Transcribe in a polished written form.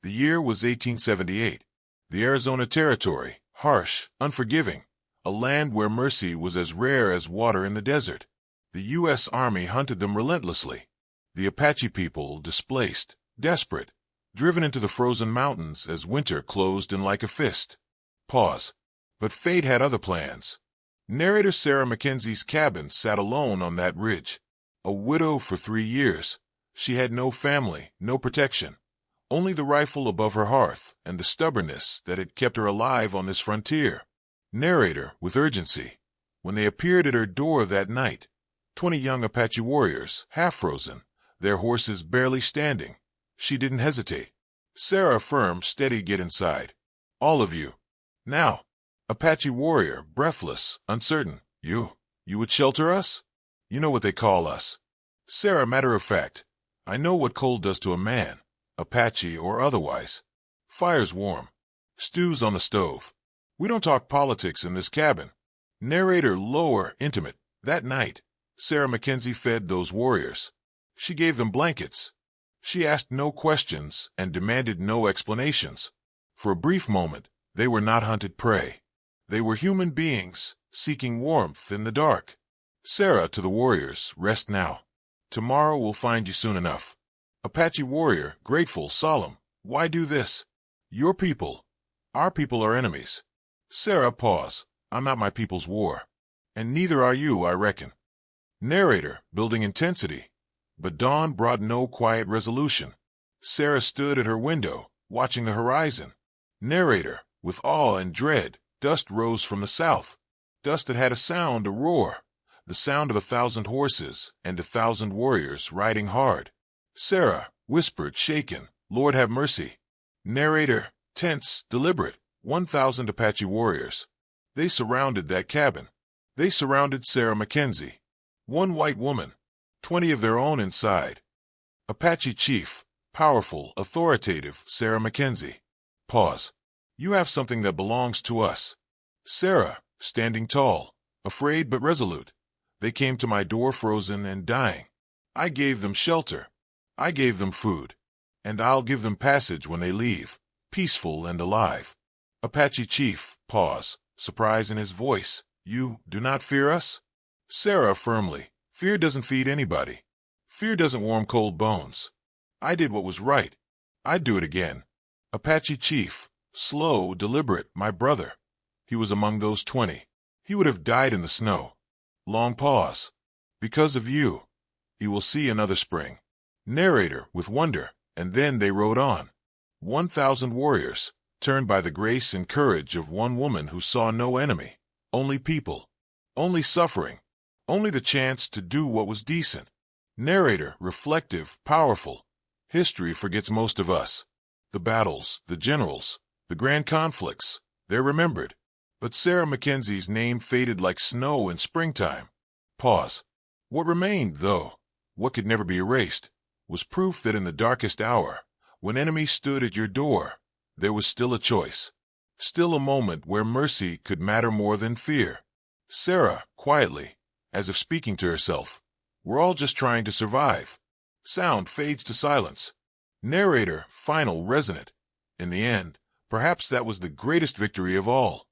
The year was 1878. The Arizona Territory, harsh, unforgiving, a land where mercy was as rare as water in the desert. The U.S. Army hunted them relentlessly. The Apache people displaced, desperate, driven into the frozen mountains as winter closed in like a fist. Pause. But fate had other plans. Narrator Sarah Mackenzie's cabin sat alone on that ridge. A widow for 3 years, she had no family, no protection. Only the rifle above her hearth and the stubbornness that had kept her alive on this frontier. Narrator, with urgency. When they appeared at her door that night, 20 young Apache warriors, half-frozen, their horses barely standing. She didn't hesitate. Sarah affirmed, steady, get inside. All of you. Now. Apache warrior, breathless, uncertain. You would shelter us? You know what they call us. Sarah, matter of fact. I know what cold does to a man, Apache or otherwise. Fire's warm. Stew's on the stove. We don't talk politics in this cabin. Narrator, lower, intimate. That night, Sarah Mackenzie fed those warriors. She gave them blankets. She asked no questions and demanded no explanations. For a brief moment, they were not hunted prey. They were human beings, seeking warmth in the dark. Sarah, to the warriors, rest now. Tomorrow will find you soon enough. Apache warrior, grateful, solemn. Why do this? Your people. Our people are enemies. Sarah, pause. I'm not my people's war. And neither are you, I reckon. Narrator, building intensity. But dawn brought no quiet resolution. Sarah stood at her window, watching the horizon. Narrator, with awe and dread, dust rose from the south. Dust that had a sound, a roar. The sound of 1,000 horses and 1,000 warriors riding hard. Sarah whispered, shaken, Lord have mercy. Narrator, tense, deliberate, 1,000 Apache warriors. They surrounded that cabin. They surrounded Sarah Mackenzie. 1 white woman, 20 of their own inside. Apache chief, powerful, authoritative, Sarah Mackenzie. Pause. You have something that belongs to us. Sarah, standing tall, afraid but resolute. They came to my door frozen and dying. I gave them shelter. I gave them food. And I'll give them passage when they leave, peaceful and alive. Apache chief, pause, surprise in his voice. You do not fear us? Sarah firmly. Fear doesn't feed anybody. Fear doesn't warm cold bones. I did what was right. I'd do it again. Apache chief, slow, deliberate, my brother. He was among those 20. He would have died in the snow. Long pause. Because of you. He will see another spring. Narrator, with wonder, and then they rode on. 1,000 warriors, turned by the grace and courage of one woman who saw no enemy. Only people. Only suffering. Only the chance to do what was decent. Narrator, reflective, powerful. History forgets most of us. The battles, the generals, the grand conflicts, they're remembered. But Sarah Mackenzie's name faded like snow in springtime. Pause. What remained, though, what could never be erased, was proof that in the darkest hour, when enemies stood at your door, there was still a choice. Still a moment where mercy could matter more than fear. Sarah, quietly, as if speaking to herself, we're all just trying to survive. Sound fades to silence. Narrator, final, resonant. In the end, perhaps that was the greatest victory of all.